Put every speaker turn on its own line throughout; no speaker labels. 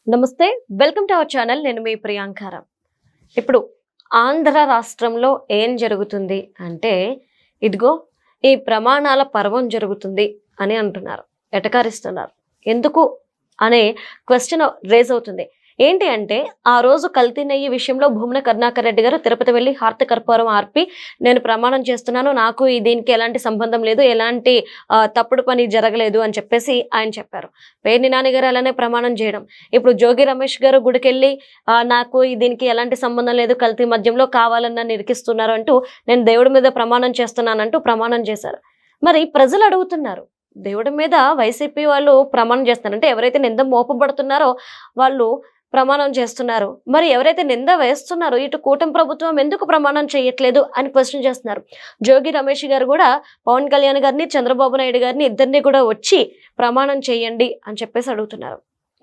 నమస్తే, welcome to our channel. నేను మీ ప్రియాంకారం. ఇప్పుడు ఆంధ్ర రాష్ట్రంలో ఏం జరుగుతుంది అంటే, ఇదిగో ఈ ప్రమాణాల పర్వం జరుగుతుంది అని అంటున్నారు, ఎటకారిస్తున్నారు. ఎందుకు అనే క్వశ్చన్ రేజ్ అవుతుంది. ఏంటి అంటే, ఆ రోజు కల్తీ నెయ్యి విషయంలో భూమన కరుణాకర్ రెడ్డి గారు తిరుపతి వెళ్ళి హారతి కర్పూరం ఆర్పి నేను ప్రమాణం చేస్తున్నాను, నాకు దీనికి ఎలాంటి సంబంధం లేదు, ఎలాంటి తప్పుడు పని జరగలేదు అని చెప్పేసి ఆయన చెప్పారు. పేర్ని నాని గారు అలానే ప్రమాణం చేయడం. ఇప్పుడు జోగి రమేష్ గారు గుడికెళ్ళి నాకు దీనికి ఎలాంటి సంబంధం లేదు, కల్తీ మద్యంలో కావాలన్నా నిరికిస్తున్నారు అంటూ నేను దేవుడి మీద ప్రమాణం చేస్తున్నానంటూ ప్రమాణం చేశారు. మరి ప్రజలు అడుగుతున్నారు, దేవుడి మీద వైసీపీ వాళ్ళు ప్రమాణం చేస్తున్నారు అంటే ఎవరైతే నింద మోపబడుతున్నారో వాళ్ళు ప్రమాణం చేస్తున్నారు. మరి ఎవరైతే నింద వేస్తున్నారో ఇటు కూటమి ప్రభుత్వం ఎందుకు ప్రమాణం చేయట్లేదు అని క్వశ్చన్ చేస్తున్నారు. జోగి రమేష్ గారు కూడా పవన్ కళ్యాణ్ గారిని, చంద్రబాబు నాయుడు గారిని ఇద్దరిని కూడా వచ్చి ప్రమాణం చేయండి అని చెప్పేసి అడుగుతున్నారు.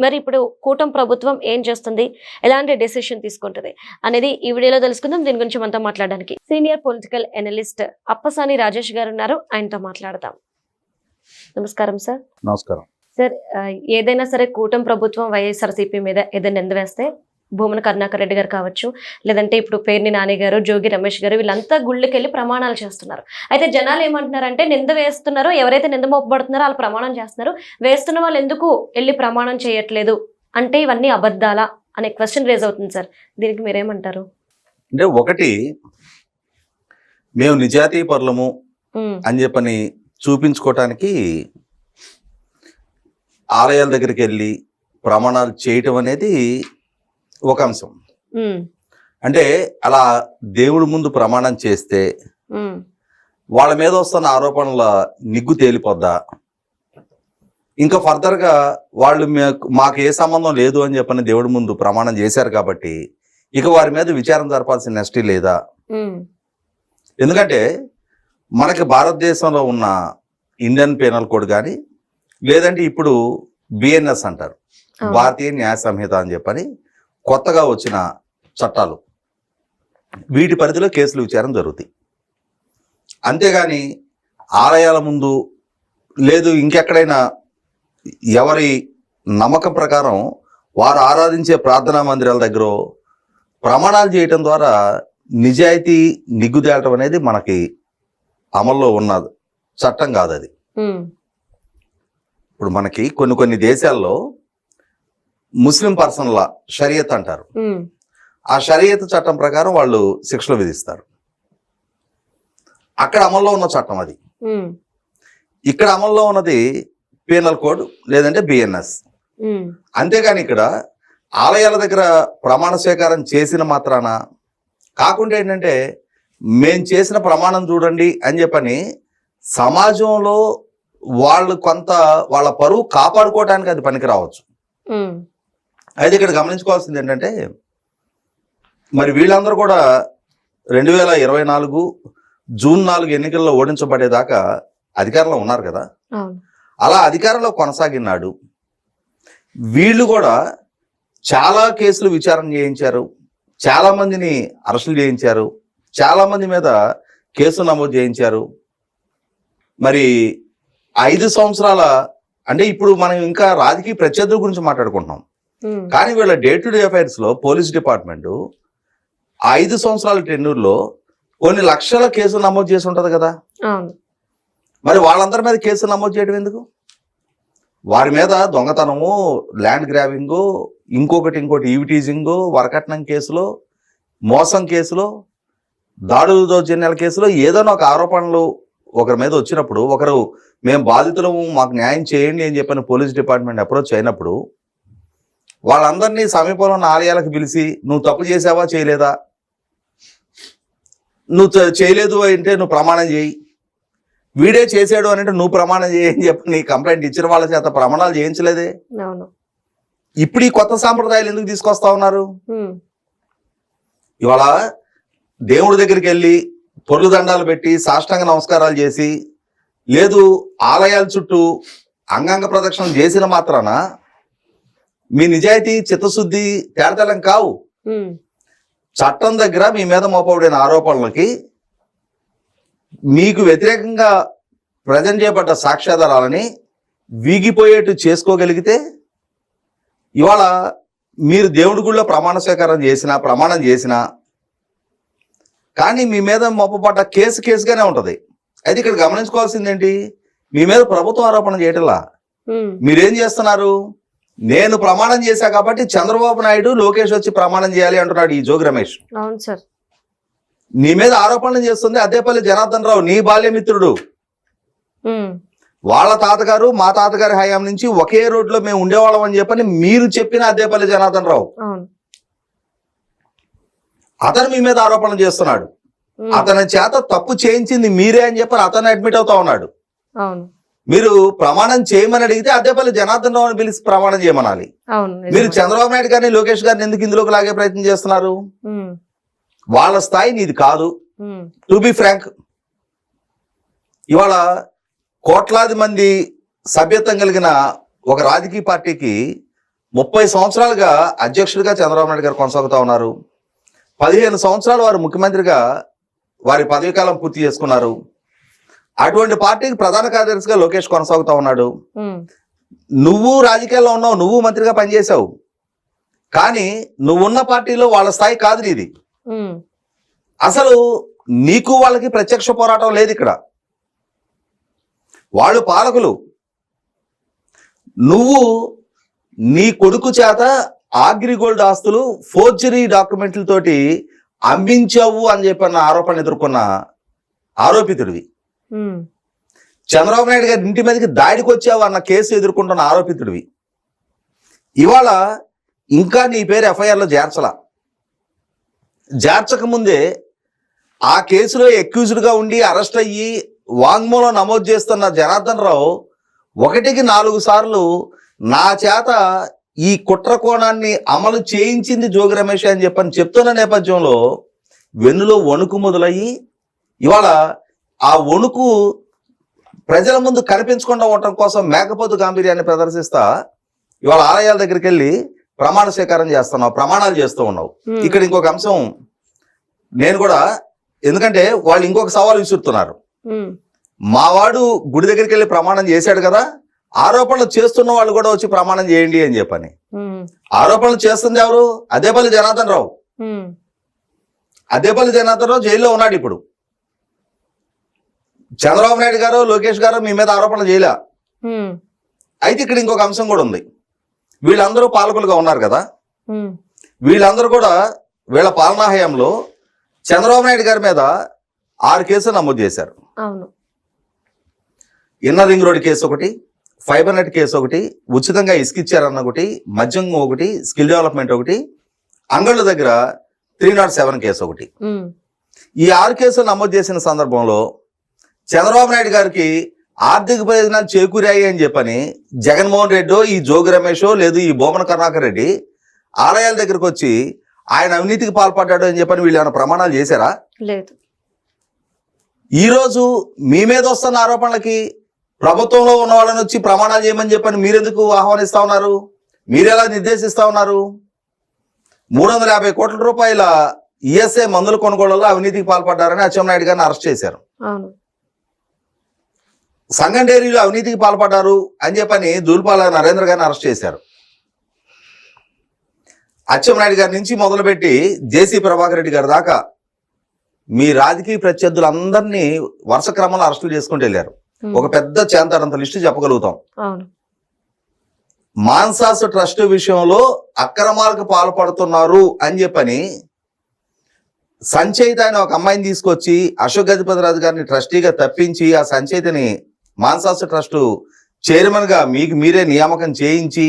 మరి ఇప్పుడు కూటమి ప్రభుత్వం ఏం చేస్తుంది, ఎలాంటి డెసిషన్ తీసుకుంటుంది అనేది ఈ వీడియోలో తెలుసుకుందాం. దీని గురించి మనతో మాట్లాడడానికి senior political analyst Appasani Rajesh గారు ఉన్నారు. ఆయనతో మాట్లాడదాం. నమస్కారం సార్.
నమస్కారం
సార్. ఏదైనా సరే కూటమి ప్రభుత్వం వైఎస్ఆర్సీపీ మీద ఏదైనా నింద వేస్తే భూమన కరుణాకర్ రెడ్డి గారు కావచ్చు, లేదంటే ఇప్పుడు పేర్ని నాని గారు, జోగి రమేష్ గారు, వీళ్ళంతా గుళ్ళకెళ్ళి ప్రమాణాలు చేస్తున్నారు. అయితే జనాలు ఏమంటున్నారంటే, నింద వేస్తున్నారో, ఎవరైతే నింద మోపబడుతున్నారో వాళ్ళు ప్రమాణం చేస్తున్నారు, వేస్తున్న వాళ్ళు ఎందుకు వెళ్ళి ప్రమాణం చేయట్లేదు అంటే ఇవన్నీ అబద్ధాలా అనే క్వశ్చన్ రేజ్ అవుతుంది సార్. దీనికి మీరేమంటారు?
అంటే ఒకటి, మేము నిజాతీ పరులము అని చెప్పని చూపించుకోవటానికి ఆలయాల దగ్గరికి వెళ్ళి ప్రమాణాలు చేయటం అనేది ఒక అంశం. అంటే అలా దేవుడి ముందు ప్రమాణం చేస్తే వాళ్ళ మీద వస్తున్న ఆరోపణల నిగ్గు తేలిపోద్దా, ఇంకా ఫర్దర్గా వాళ్ళు మాకు ఏ సంబంధం లేదు అని చెప్పని దేవుడి ముందు ప్రమాణం చేశారు కాబట్టి ఇక వారి మీద విచారణ జరపాల్సిన నెస్టీ లేదా? ఎందుకంటే మనకి భారతదేశంలో ఉన్న ఇండియన్ పీనల్ కోడ్ కానీ, లేదంటే ఇప్పుడు బిఎన్ఎస్ అంటారు, భారతీయ న్యాయ సంహిత అని చెప్పని కొత్తగా వచ్చిన చట్టాలు, వీటి పరిధిలో కేసులు విచారణ జరుగుతాయి. అంతేగాని ఆలయాల ముందు లేదు ఇంకెక్కడైనా ఎవరి నమ్మకం ప్రకారం వారు ఆరాధించే ప్రార్థనా మందిరాల దగ్గర ప్రమాణాలు చేయటం ద్వారా నిజాయితీ నిగ్గుదేయటం అనేది మనకి అమల్లో ఉన్న చట్టం కాదు అది. ఇప్పుడు మనకి కొన్ని దేశాల్లో ముస్లిం పర్సన్ల షరియత్ అంటారు, ఆ షరియత్ చట్టం ప్రకారం వాళ్ళు శిక్షలు విధిస్తారు. అక్కడ అమల్లో ఉన్న చట్టం అది. ఇక్కడ అమల్లో ఉన్నది పీనల్ కోడ్ లేదంటే బిఎన్ఎస్. అంతేగాని ఇక్కడ ఆలయాల దగ్గర ప్రమాణ స్వీకారం చేసిన మాత్రాన కాకుండా ఏంటంటే మేం చేసిన ప్రమాణం చూడండి అని చెప్పని సమాజంలో వాళ్ళు కొంత వాళ్ళ పరువు కాపాడుకోవడానికి అది పనికి రావచ్చు. అయితే ఇక్కడ గమనించుకోవాల్సింది ఏంటంటే, మరి వీళ్ళందరూ కూడా 2024 జూన్ 4 ఎన్నికల్లో ఓడించబడేదాకా అధికారంలో ఉన్నారు కదా. అలా అధికారంలో కొనసాగినాడు వీళ్ళు కూడా చాలా కేసులు విచారణ చేయించారు, చాలా మందిని అరెస్టులు చేయించారు, చాలా మంది మీద కేసు నమోదు చేయించారు. మరి 5 సంవత్సరాల అంటే ఇప్పుడు మనం ఇంకా రాజకీయ ప్రత్యర్థుల గురించి మాట్లాడుకుంటున్నాం, కానీ వీళ్ళ డే టు డే అఫైర్స్ లో పోలీస్ డిపార్ట్మెంట్ 5 సంవత్సరాల టెన్యూర్లో కొన్ని లక్షల కేసులు నమోదు చేసి ఉంటది కదా. మరి వాళ్ళందరి మీద కేసులు నమోదు చేయడం ఎందుకు? వారి మీద దొంగతనము, ల్యాండ్ గ్రాబింగు, ఇంకోటి ఈవిటీజింగు, వరకట్నం కేసులో, మోసం కేసులో, దాడులు దౌర్జన్యాల కేసులో ఏదైనా ఒక ఆరోపణలు ఒకరి మీద వచ్చినప్పుడు, ఒకరు మేము బాధితులము మాకు న్యాయం చేయండి అని చెప్పిన పోలీస్ డిపార్ట్మెంట్ అప్రోచ్ అయినప్పుడు వాళ్ళందరినీ సమీపంలో ఉన్న ఆలయాలకు పిలిచి నువ్వు తప్పు చేసావా చేయలేదా, నువ్వు చేయలేదు అంటే నువ్వు ప్రమాణం చేయి, వీడే చేసాడు అని అంటే నువ్వు ప్రమాణం చేయి అని చెప్పి నీ కంప్లైంట్ ఇచ్చిన వాళ్ళ చేత ప్రమాణాలు చేయించలేదే. ఇప్పుడు ఈ కొత్త సాంప్రదాయాలు ఎందుకు తీసుకొస్తా ఉన్నారు? ఇవాళ దేవుడి దగ్గరికి వెళ్ళి పొర్లు దండాలు పెట్టి సాష్టాంగ నమస్కారాలు చేసి, లేదు ఆలయాల చుట్టూ అంగాంగ ప్రదక్షిణం చేసిన మాత్రాన మీ నిజాయితీ చిత్తశుద్ధి తేడతెల్లం కావు. చట్టం దగ్గర మీ మీద మోపబడిన ఆరోపణలకి మీకు వ్యతిరేకంగా ప్రజెంట్ చేయబడ్డ సాక్ష్యాధారాలని వీగిపోయేట్టు చేసుకోగలిగితే ఇవాళ మీరు దేవుడి గుళ్ళో ప్రమాణం చేసినా కానీ మీ మీద మొప్పపడ్డ కేసుగానే ఉంటది. అయితే ఇక్కడ గమనించుకోవాల్సింది ఏంటి, మీ మీద ప్రభుత్వం ఆరోపణ చేయటంలా. మీరేం చేస్తున్నారు, నేను ప్రమాణం చేశా కాబట్టి చంద్రబాబు నాయుడు లోకేష్ వచ్చి ప్రమాణం చేయాలి అంటున్నాడు ఈ జోగి రమేష్.
అవును సార్.
నీ మీద ఆరోపణలు చేస్తుంది అద్దేపల్లి జనార్దన్ రావు, నీ బాల్యమిత్రుడు. వాళ్ళ తాతగారు మా తాతగారి హయాం నుంచి ఒకే రోడ్లో మేము ఉండేవాళ్ళం అని చెప్పని మీరు చెప్పిన అద్దేపల్లి జనార్దన్ రావు. అతను మీ మీద ఆరోపణలు చేస్తున్నాడు. అతని చేత తప్పు చేయించింది మీరే అని చెప్పని అతను అడ్మిట్ అవుతా ఉన్నాడు. మీరు ప్రమాణం చేయమని అడిగితే అద్దేపల్లి జనార్దన్ రావు అని పిలిచి ప్రమాణం చేయమనాలి. మీరు చంద్రబాబు నాయుడు గారిని లోకేష్ గారిని ఎందుకు ఇందులోకి లాగే ప్రయత్నం చేస్తున్నారు? వాళ్ళ స్థాయి నీది కాదు. టు బి ఫ్రాంక్, ఇవాళ కోట్లాది మంది సభ్యత్వం కలిగిన ఒక రాజకీయ పార్టీకి 30 సంవత్సరాలుగా అధ్యక్షుడిగా చంద్రబాబు నాయుడు గారు కొనసాగుతూ ఉన్నారు. 15 సంవత్సరాలు వారు ముఖ్యమంత్రిగా వారి పదవీ కాలం పూర్తి చేసుకున్నారు. అటువంటి పార్టీకి ప్రధాన కార్యదర్శిగా లోకేష్ కొనసాగుతూ ఉన్నాడు. నువ్వు రాజకీయాల్లో ఉన్నావు, నువ్వు మంత్రిగా పనిచేసావు, కానీ నువ్వున్న పార్టీలో వాళ్ళ స్థాయి కాదు నీది. అసలు నీకు వాళ్ళకి ప్రత్యక్ష పోరాటం లేదు ఇక్కడ. వాళ్ళు పాలకులు, నువ్వు నీ కొడుకు చేత అగ్రిగోల్డ్ ఆస్తులు ఫోర్జరీ డాక్యుమెంట్లతోటి అమ్మించావు అని చెప్పిన ఆరోపణ ఎదుర్కొన్న ఆరోపితుడివి. చంద్రబాబు నాయుడు గారి ఇంటి మీదకి దాడికి వచ్చావు అన్న కేసు ఎదుర్కొంటున్న ఆరోపితుడివి. ఇవాళ ఇంకా నీ పేరు ఎఫ్ఐఆర్లో చేర్చక ముందే ఆ కేసులో అక్యూజ్డ్గా ఉండి అరెస్ట్ అయ్యి వాంగ్మూలం నమోదు చేస్తున్న జనార్దన్ రావు 1కి 4 సార్లు నా చేత ఈ కుట్ర కోణాన్ని అమలు చేయించింది జోగి రమేష్ అని చెప్పని చెప్తున్న నేపథ్యంలో వెన్నులో వణుకు మొదలయ్యి ఇవాళ ఆ వణుకు ప్రజల ముందు కనిపించకుండా ఉండటం కోసం మేకపోతు గాంభీర్యాన్ని ప్రదర్శిస్తా ఇవాళ ఆలయాల దగ్గరికి వెళ్ళి ప్రమాణ స్వీకారం చేస్తున్నావు, ప్రమాణాలు చేస్తూ ఉన్నావు. ఇక్కడ ఇంకొక అంశం నేను కూడా, ఎందుకంటే వాళ్ళు ఇంకొక సవాల్ విసురుతున్నారు. మావాడు గుడి దగ్గరికి వెళ్ళి ప్రమాణం చేశాడు కదా, ఆరోపణలు చేస్తున్న వాళ్ళు కూడా వచ్చి ప్రమాణం చేయండి అని చెప్పని. ఆరోపణలు చేస్తుంది ఎవరు? అద్దేపల్లి జనార్దన్ రావు. అద్దేపల్లి జనార్దన్ రావు జైల్లో ఉన్నాడు ఇప్పుడు. చంద్రబాబు నాయుడు గారు లోకేష్ గారు మీ మీద ఆరోపణలు చేయలే. అయితే ఇక్కడ ఇంకొక అంశం కూడా ఉంది. వీళ్ళందరూ పాలకులుగా ఉన్నారు కదా, వీళ్ళందరూ కూడా వీళ్ళ పాలనా హయాంలో చంద్రబాబు నాయుడు గారి మీద 6 కేసులు నమోదు చేశారు. ఇన్నర్ రింగ్ రోడ్ కేసు ఒకటి, ఫైబర్ నెట్ కేసు ఒకటి, ఉచితంగా ఇసుకిచ్చారన్న ఒకటి, మద్యం ఒకటి, స్కిల్ డెవలప్మెంట్ ఒకటి, అంగళ్ళ దగ్గర 307 కేసు ఒకటి. ఈ 6 కేసులు నమోదు చేసిన సందర్భంలో చంద్రబాబు నాయుడు గారికి ఆర్థిక ప్రయోజనాలు చేకూరాయి అని చెప్పని జగన్మోహన్ రెడ్డో, ఈ జోగి రమేషో, లేదు ఈ బోమన కరుణాకర్ రెడ్డి ఆలయాల దగ్గరకు వచ్చి ఆయన అవినీతికి పాల్పడ్డాడు అని చెప్పని వీళ్ళు ఏమైనా ప్రమాణాలు చేశారా?
లేదు.
ఈరోజు మీ మీద వస్తున్న ఆరోపణలకి ప్రభుత్వంలో ఉన్న వాళ్ళని వచ్చి ప్రమాణాలు చేయమని చెప్పని మీరెందుకు ఆహ్వానిస్తా ఉన్నారు? మీరెలా నిర్దేశిస్తా ఉన్నారు? 350 కోట్ల రూపాయల ఈఎస్ఐ మందుల కొనుగోళ్లలో అవినీతికి పాల్పడ్డారని అచ్చెన్నాయుడు గారిని అరెస్ట్ చేశారు. సంగం డైరీలో అవినీతికి పాల్పడ్డారు అని చెప్పని దూల్పాల నరేంద్ర గారిని అరెస్ట్ చేశారు. అచ్చెన్నాయుడు గారి నుంచి మొదలుపెట్టి జేసీ ప్రభాకర్ రెడ్డి గారి దాకా మీ రాజకీయ ప్రత్యర్థులందరినీ వరుస క్రమంలో అరెస్టులు చేసుకుంటూ వెళ్ళారు. ఒక పెద్ద చేంతాడంత లిస్టు చెప్పగలుగుతాం. మాన్సాస్ ట్రస్ట్ విషయంలో అక్రమాలకు పాల్పడుతున్నారు అని చెప్పని సంచయిత ఆయన ఒక అమ్మాయిని తీసుకొచ్చి అశోక్ గజపతిరాజు గారిని ట్రస్టీగా తప్పించి ఆ సంచయితని మాన్సాస్ ట్రస్ట్ చైర్మన్ గా మీకు మీరే నియామకం చేయించి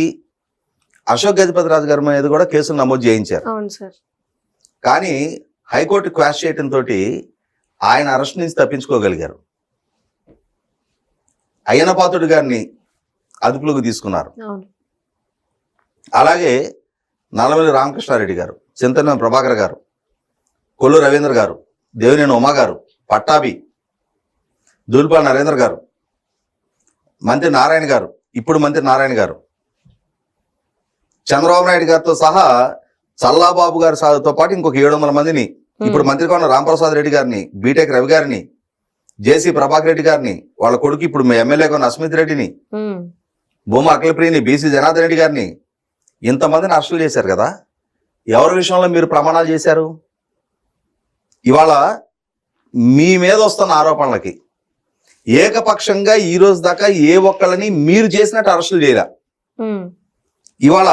అశోక్ గజపతిరాజు గారి మీద కూడా కేసులు నమోదు చేయించారు. కానీ హైకోర్టు క్వాష్ చేయడంతో ఆయన అరెస్ట్ నుంచి తప్పించుకోగలిగారు. అయ్యనపాత్రుడు గారిని అదుపులోకి తీసుకున్నారు. అలాగే నల్లమల్లి రామకృష్ణారెడ్డి గారు, చింతన ప్రభాకర్ గారు, కొల్లు రవీంద్ర గారు, దేవినేని ఉమా గారు, పట్టాభి, దూల్పాల నరేంద్ర గారు, మంత్రి నారాయణ గారు, ఇప్పుడు మంత్రి నారాయణ గారు, చంద్రబాబు నాయుడు గారితో సహా చల్లాబాబు గారితో పాటు ఇంకొక 700 మందిని, ఇప్పుడు మంత్రిగా ఉన్న రాంప్రసాద్ రెడ్డి గారిని, బీటెక్ రవి గారిని, జేసీ ప్రభాకర్ రెడ్డి గారిని, వాళ్ళ కొడుకు ఇప్పుడు ఎమ్మెల్యేగా ఉన్న అస్మిత్ రెడ్డిని, భూమా అఖిలప్రియని, బీసీ జనార్దన్ రెడ్డి గారిని ఇంతమందిని అరెస్టులు చేశారు కదా, ఎవరి విషయంలో మీరు ప్రమాణాలు చేశారు? ఇవాళ మీ మీద వస్తున్న ఆరోపణలకి ఏకపక్షంగా ఈ రోజు దాకా ఏ ఒక్కళ్ళని మీరు చేసినట్టు అరెస్టులు చేయలే. ఇవాళ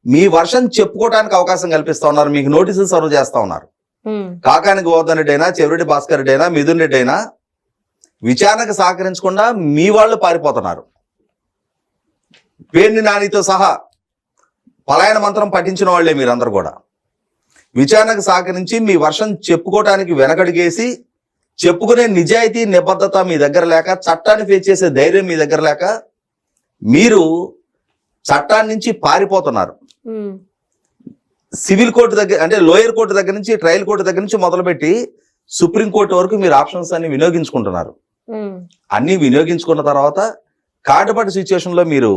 మీ వర్షం చెప్పుకోవడానికి అవకాశం కల్పిస్తా ఉన్నారు, మీకు నోటీసులు సర్వ్ చేస్తా ఉన్నారు. కాకాని గోవర్ధన్ రెడ్డి అయినా, చెవిరెడ్డి భాస్కర్ రెడ్డి అయినా, మిథున్ రెడ్డి అయినా విచారణకు సహకరించకుండా మీ వాళ్ళు పారిపోతున్నారు. పేర్ని నానితో సహా పలాయన మంత్రం పఠించిన వాళ్లే మీరందరూ కూడా. విచారణకు సహకరించి మీ వర్షం చెప్పుకోవటానికి వెనకడిగేసి, చెప్పుకునే నిజాయితీ నిబద్ధత మీ దగ్గర లేక, చట్టాన్ని ఫేస్ చేసే ధైర్యం మీ దగ్గర లేక మీరు చట్టాన్ని నుంచి పారిపోతున్నారు. సివిల్ కోర్టు దగ్గర అంటే లోయర్ కోర్టు దగ్గర నుంచి, ట్రయల్ కోర్టు దగ్గర నుంచి మొదలుపెట్టి సుప్రీంకోర్టు వరకు మీరు ఆప్షన్స్ అన్ని వినియోగించుకుంటున్నారు. అన్ని వినియోగించుకున్న తర్వాత కాటపడి సిచ్యువేషన్ లో మీరు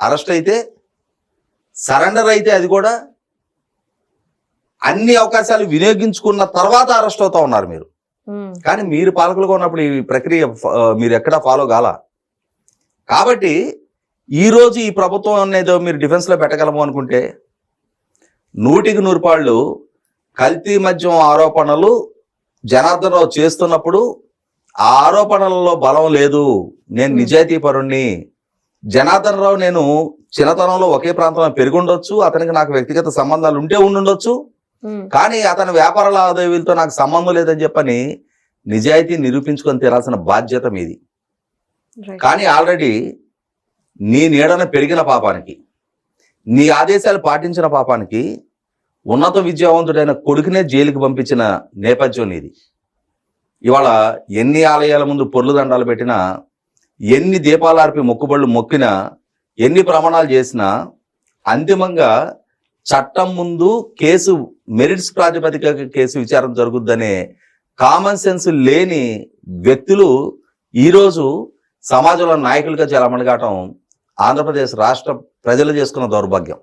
అరెస్ట్ అయితే, సరెండర్ అయితే, అది కూడా అన్ని అవకాశాలు వినియోగించుకున్న తర్వాత అరెస్ట్ అవుతా ఉన్నారు మీరు. కానీ మీరు పాలకులుగా ఉన్నప్పుడు ఈ ప్రక్రియ మీరు ఎక్కడా ఫాలో కాల. కాబట్టి ఈ రోజు ఈ ప్రభుత్వం అనేదో మీరు డిఫెన్స్ లో పెట్టగలము అనుకుంటే 100% కల్తీ మద్యం ఆరోపణలు జనార్దన్ రావు చేస్తున్నప్పుడు ఆ ఆరోపణలలో బలం లేదు, నేను నిజాయితీ పరుణ్ణి, జనార్దన్ రావు నేను చిన్నతనంలో ఒకే ప్రాంతంలో పెరుగుండొచ్చు, అతనికి నాకు వ్యక్తిగత సంబంధాలు ఉండుండొచ్చు, కానీ అతని వ్యాపార లావాదేవీలతో నాకు సంబంధం లేదని చెప్పని నిజాయితీ నిరూపించుకొని తీరాల్సిన బాధ్యత మీది. కానీ ఆల్రెడీ నీ నీడన పెరిగిన పాపానికి, నీ ఆదేశాలు పాటించిన పాపానికి ఉన్నత విద్యావంతుడైన కొడుకునే జైలుకి పంపించిన నేపథ్యం నీది. ఇవాళ ఎన్ని ఆలయాల ముందు పొర్లు దండాలు పెట్టినా, ఎన్ని దీపాలార్పి మొక్కుబళ్ళు మొక్కినా, ఎన్ని ప్రమాణాలు చేసినా అంతిమంగా చట్టం ముందు కేసు మెరిట్స్ ప్రాతిపదిక కేసు విచారణ జరుగుద్దనే కామన్ సెన్స్ లేని వ్యక్తులు ఈరోజు సమాజంలో నాయకులుగా చలామణి కావటం ఆంధ్రప్రదేశ్ రాష్ట్ర ప్రజలు చేసుకున్న దౌర్భాగ్యం.